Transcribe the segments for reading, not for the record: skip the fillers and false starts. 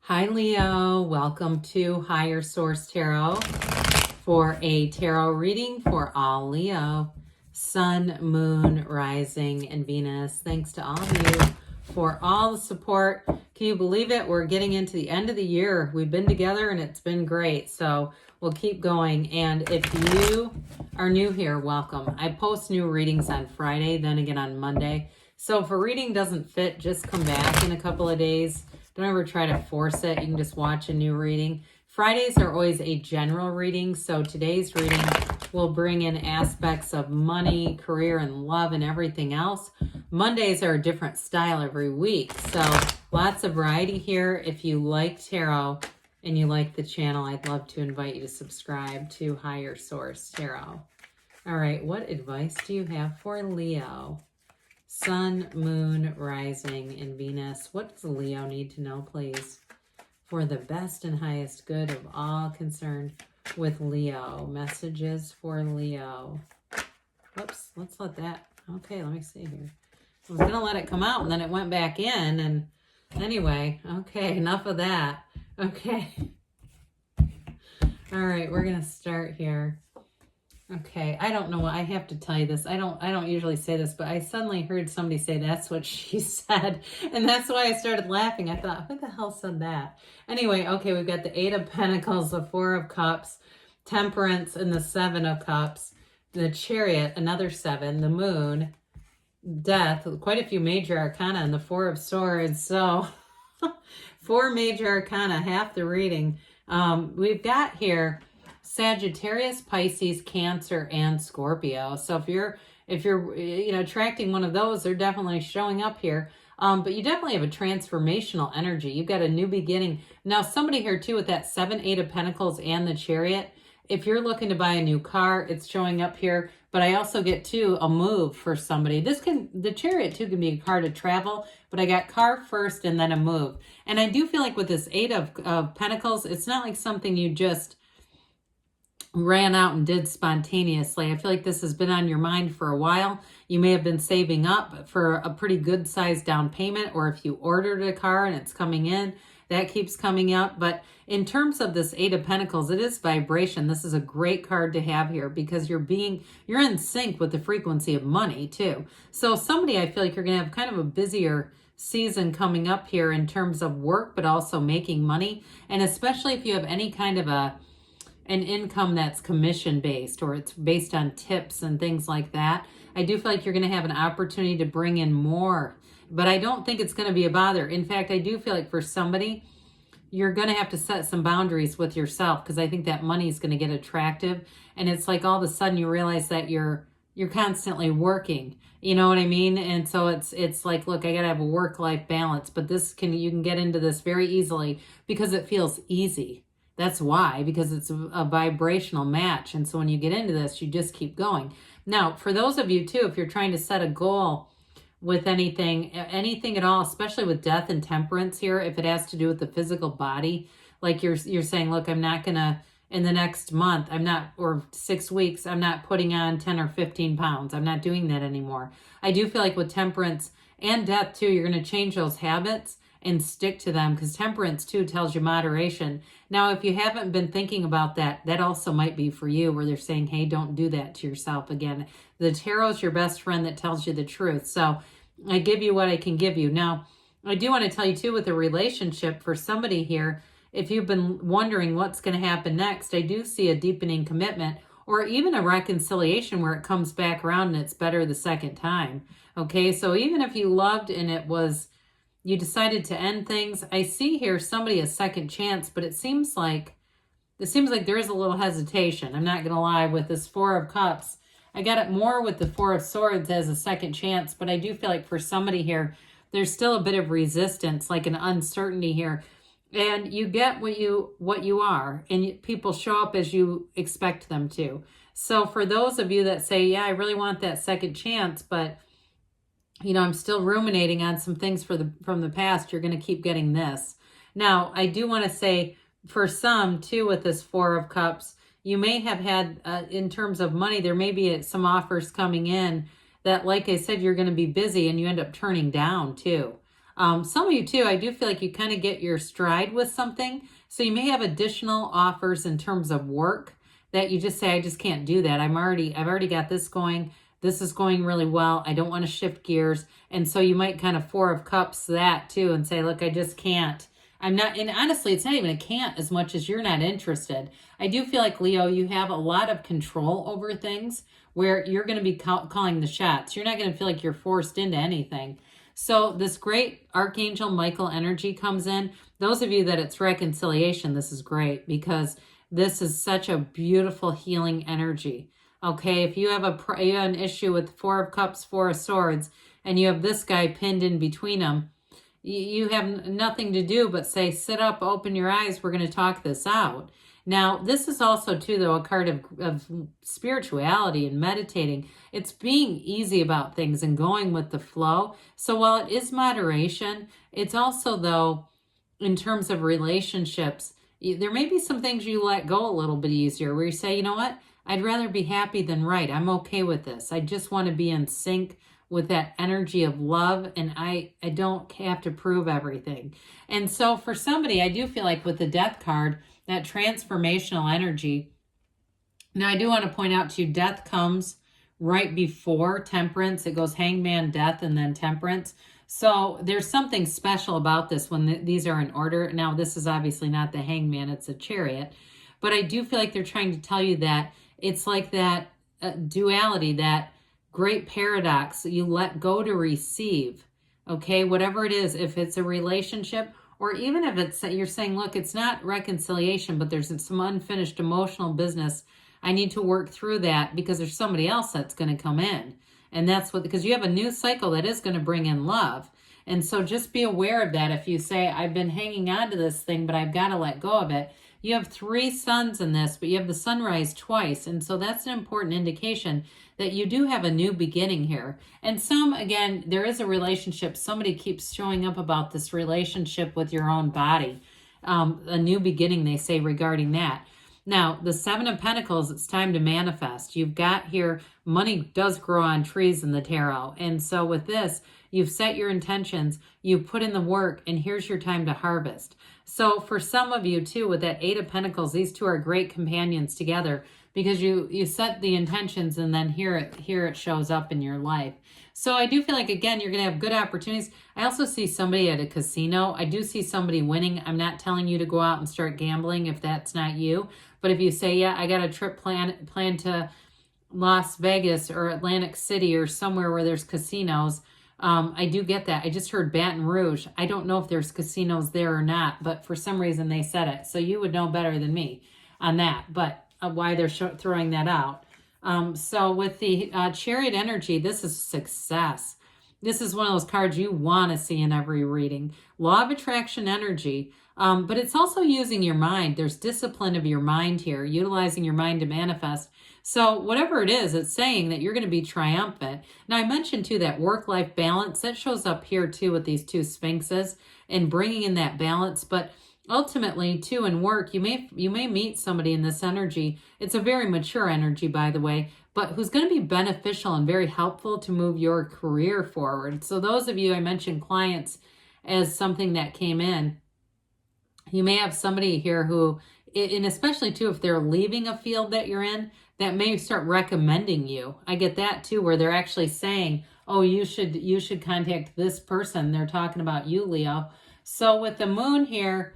Hi, Leo. Welcome to Higher Source Tarot for a tarot reading for all Leo, Sun, Moon, Rising, and Venus. Thanks to all of you for all the support. Can you believe it? We're getting into the end of the year. We've been together and it's been great. So we'll keep going. And if you are new here, welcome. I post new readings on Friday, then again on Monday. So if a reading doesn't fit, just come back in a couple of days. Don't ever try to force it. You can just watch a new reading. Fridays are always a general reading, so today's reading will bring in aspects of money, career, and love, and everything else. Mondays are a different style every week, so lots of variety here. If you like tarot and you like the channel, I'd love to invite you to subscribe to Higher Source Tarot. All right, what advice do you have for Leo? Sun, Moon, Rising, and Venus. What does Leo need to know, please? For the best and highest good of all concerned with Leo. Messages for Leo. Whoops, let's let that... Okay, let me see here. I was going to let it come out, and then it went back in, and anyway, okay, enough of that. Okay. All right, we're going to start here. Okay, I don't know what I have to tell you this. I don't usually say this, but I suddenly heard somebody say that's what she said. And that's why I started laughing. I thought, who the hell said that? Anyway, okay, we've got the 8 of Pentacles, the 4 of Cups, Temperance, and the 7 of Cups, the Chariot, another 7, the Moon, Death, quite a few major arcana, and the 4 of Swords. So 4 major arcana, half the reading. We've got here Sagittarius, Pisces, Cancer, and Scorpio. So if you're attracting one of those, they're definitely showing up here. But you definitely have a transformational energy. You've got a new beginning. Now, somebody here too with that 7, 8 of Pentacles and the Chariot. If you're looking to buy a new car, it's showing up here. But I also get too a move for somebody. The Chariot too can be a car to travel, but I got car first and then a move. And I do feel like with this 8 of Pentacles, it's not like something you just ran out and did spontaneously. I feel like this has been on your mind for a while. You may have been saving up for a pretty good sized down payment, or if you ordered a car and it's coming in, that keeps coming up. But in terms of this 8 of Pentacles, it is vibration. This is a great card to have here because you're in sync with the frequency of money too. So somebody, I feel like you're going to have kind of a busier season coming up here in terms of work, but also making money. And especially if you have any kind of an income that's commission based, or it's based on tips and things like that, I do feel like you're going to have an opportunity to bring in more. But I don't think it's going to be a bother. In fact, I do feel like for somebody, you're going to have to set some boundaries with yourself, because I think that money is going to get attractive. And it's like all of a sudden you realize that you're constantly working. You know what I mean? And so it's like, look, I got to have a work-life balance. But you can get into this very easily because it feels easy. That's why, because it's a vibrational match. And so when you get into this, you just keep going. Now, for those of you too, if you're trying to set a goal with anything at all, especially with Death and Temperance here, if it has to do with the physical body, like you're saying, look, I'm not going to, in the next month, or 6 weeks, I'm not putting on 10 or 15 pounds. I'm not doing that anymore. I do feel like with Temperance and Death too, you're going to change those habits and stick to them, because Temperance too tells you moderation. Now, if you haven't been thinking about that, that also might be for you, where they're saying, hey, don't do that to yourself again. The tarot's your best friend that tells you the truth. So I give you what I can give you. Now, I do want to tell you too, with a relationship for somebody here, if you've been wondering what's going to happen next, I do see a deepening commitment, or even a reconciliation where it comes back around and it's better the second time. Okay, so even if you loved and you decided to end things, I see here somebody a second chance, but it seems like there is a little hesitation. I'm not going to lie, with this 4 of Cups. I got it more with the 4 of Swords as a second chance, but I do feel like for somebody here, there's still a bit of resistance, like an uncertainty here. And you get what you are, and people show up as you expect them to. So for those of you that say, yeah, I really want that second chance, but I'm still ruminating on some things from the past, you're going to keep getting this. Now, I do want to say, for some too, with this 4 of Cups, you may have had, in terms of money, there may be some offers coming in that, like I said, you're going to be busy and you end up turning down too. Some of you too, I do feel like you kind of get your stride with something. So you may have additional offers in terms of work that you just say, I just can't do that. I've already got this going. This is going really well. I don't want to shift gears. And so you might kind of Four of Cups that too and say, look, I just can't. I'm not, and honestly, it's not even a can't as much as you're not interested. I do feel like, Leo, you have a lot of control over things where you're going to be calling the shots. You're not going to feel like you're forced into anything. So this great Archangel Michael energy comes in. Those of you that it's reconciliation, this is great because this is such a beautiful healing energy. Okay, if you have an issue with Four of Cups, Four of Swords, and you have this guy pinned in between them, you have nothing to do but say, sit up, open your eyes, we're going to talk this out. Now, this is also, too, though, a card of spirituality and meditating. It's being easy about things and going with the flow. So while it is moderation, it's also, though, in terms of relationships, there may be some things you let go a little bit easier where you say, you know what, I'd rather be happy than right. I'm okay with this. I just want to be in sync with that energy of love, and I don't have to prove everything. And so for somebody, I do feel like with the Death card, that transformational energy. Now, I do want to point out to you, Death comes right before Temperance. It goes Hangman, Death, and then Temperance. So there's something special about this when these are in order. Now, this is obviously not the Hangman, it's a Chariot. But I do feel like they're trying to tell you that it's like that duality, that great paradox. You let go to receive, okay? Whatever it is, if it's a relationship, or even if it's, you're saying, look, it's not reconciliation, but there's some unfinished emotional business. I need to work through that because there's somebody else that's going to come in. And that's what, because you have a new cycle that is going to bring in love. And so just be aware of that. If you say, I've been hanging on to this thing, but I've got to let go of it. You have 3 suns in this, but you have the sunrise twice. And so that's an important indication that you do have a new beginning here. And some, again, there is a relationship. Somebody keeps showing up about this relationship with your own body. A new beginning, they say, regarding that. Now, the Seven of Pentacles, it's time to manifest. You've got here, money does grow on trees in the tarot. And so with this, you've set your intentions, you put in the work, and here's your time to harvest. So for some of you too, with that Eight of Pentacles, these two are great companions together because you set the intentions and then here it shows up in your life. So I do feel like, again, you're going to have good opportunities. I also see somebody at a casino. I do see somebody winning. I'm not telling you to go out and start gambling if that's not you. But if you say, yeah, I got a trip planned to Las Vegas or Atlantic City or somewhere where there's casinos, I do get that. I just heard Baton Rouge. I don't know if there's casinos there or not, but for some reason they said it. So you would know better than me on that, but why they're throwing that out. So with the Chariot energy, this is success. This is one of those cards you want to see in every reading. Law of attraction energy, but it's also using your mind. There's discipline of your mind here, utilizing your mind to manifest. So whatever it is, it's saying that you're going to be triumphant. Now, I mentioned too that work-life balance, that shows up here too with these 2 sphinxes and bringing in that balance. But ultimately, too, in work, you may meet somebody in this energy. It's a very mature energy, by the way, but who's going to be beneficial and very helpful to move your career forward. So those of you, I mentioned clients as something that came in. You may have somebody here who, and especially too, if they're leaving a field that you're in, that may start recommending you. I get that too, where they're actually saying, oh, you should contact this person. They're talking about you, Leo. So with the moon here,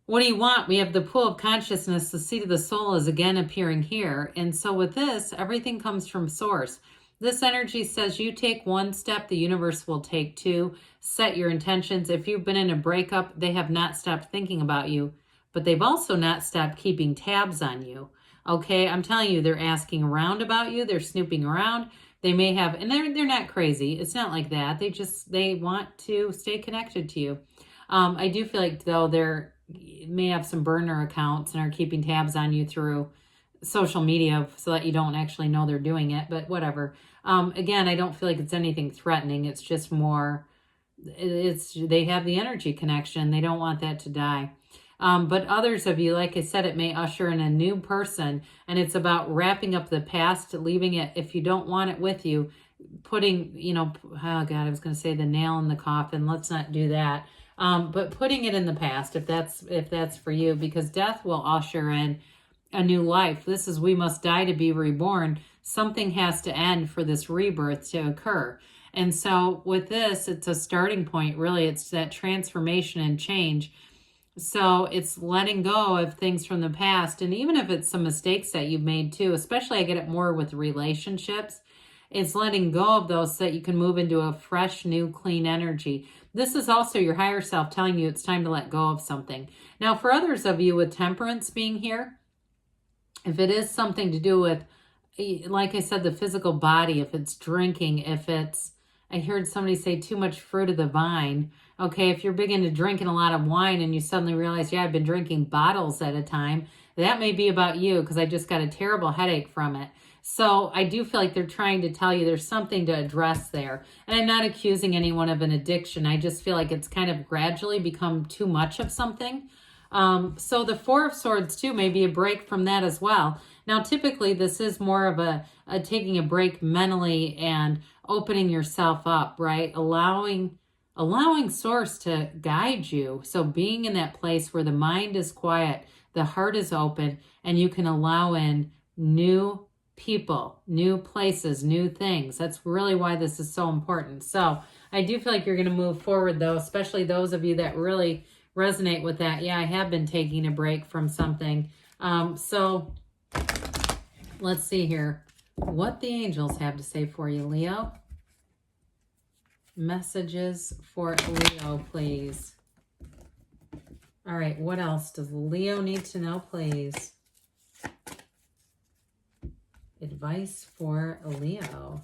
what do you want? We have the pool of consciousness. The seat of the soul is again appearing here. And so with this, everything comes from source. This energy says you take 1 step, the universe will take 2. Set your intentions. If you've been in a breakup, they have not stopped thinking about you, but they've also not stopped keeping tabs on you. Okay, I'm telling you, they're asking around about you. They're snooping around. They may have, and they're not crazy. It's not like that. They want to stay connected to you. I do feel like, though, may have some burner accounts and are keeping tabs on you through social media so that you don't actually know they're doing it, but whatever. Again, I don't feel like it's anything threatening. It's just more, they have the energy connection. They don't want that to die. But others of you, like I said, it may usher in a new person, and it's about wrapping up the past, leaving it. If you don't want it with you, putting, oh God, I was going to say the nail in the coffin. Let's not do that. But putting it in the past, if that's for you, because death will usher in a new life. This is, we must die to be reborn. Something has to end for this rebirth to occur. And so with this, it's a starting point, really. It's that transformation and change. So it's letting go of things from the past. And even if it's some mistakes that you've made too, especially I get it more with relationships, it's letting go of those so that you can move into a fresh, new, clean energy. This is also your higher self telling you it's time to let go of something. Now, for others of you with temperance being here, if it is something to do with, like I said, the physical body, if it's drinking, if it's, I heard somebody say too much fruit of the vine. Okay, if you're big into drinking a lot of wine and you suddenly realize, yeah, I've been drinking bottles at a time, that may be about you, because I just got a terrible headache from it. So I do feel like they're trying to tell you there's something to address there. And I'm not accusing anyone of an addiction. I just feel like it's kind of gradually become too much of something. So the Four of Swords too may be a break from that as well. Now, typically this is more of a taking a break mentally and opening yourself up, right? Allowing source to guide you. So being in that place where the mind is quiet, the heart is open, and you can allow in new people, new places, new things. That's really why this is so important. So I do feel like you're going to move forward though, especially those of you that really resonate with that. Yeah, I have been taking a break from something. So let's see here what the angels have to say for you, Leo. Messages for Leo, please. All right, what else does Leo need to know, please? Advice for Leo.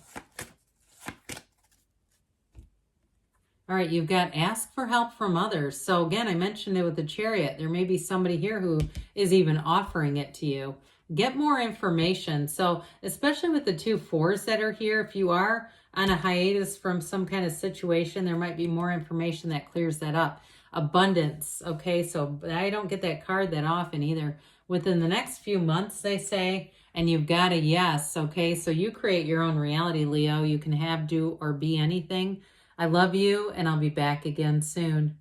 All right, you've got ask for help from others. So again, I mentioned it with the Chariot. There may be somebody here who is even offering it to you. Get more information. So especially with the 2 4s that are here, if you are on a hiatus from some kind of situation, there might be more information that clears that up. Abundance. Okay, so I don't get that card that often either. Within the next few months, they say, and you've got a yes. Okay, so you create your own reality, Leo. You can have, do, or be anything. I love you, and I'll be back again soon.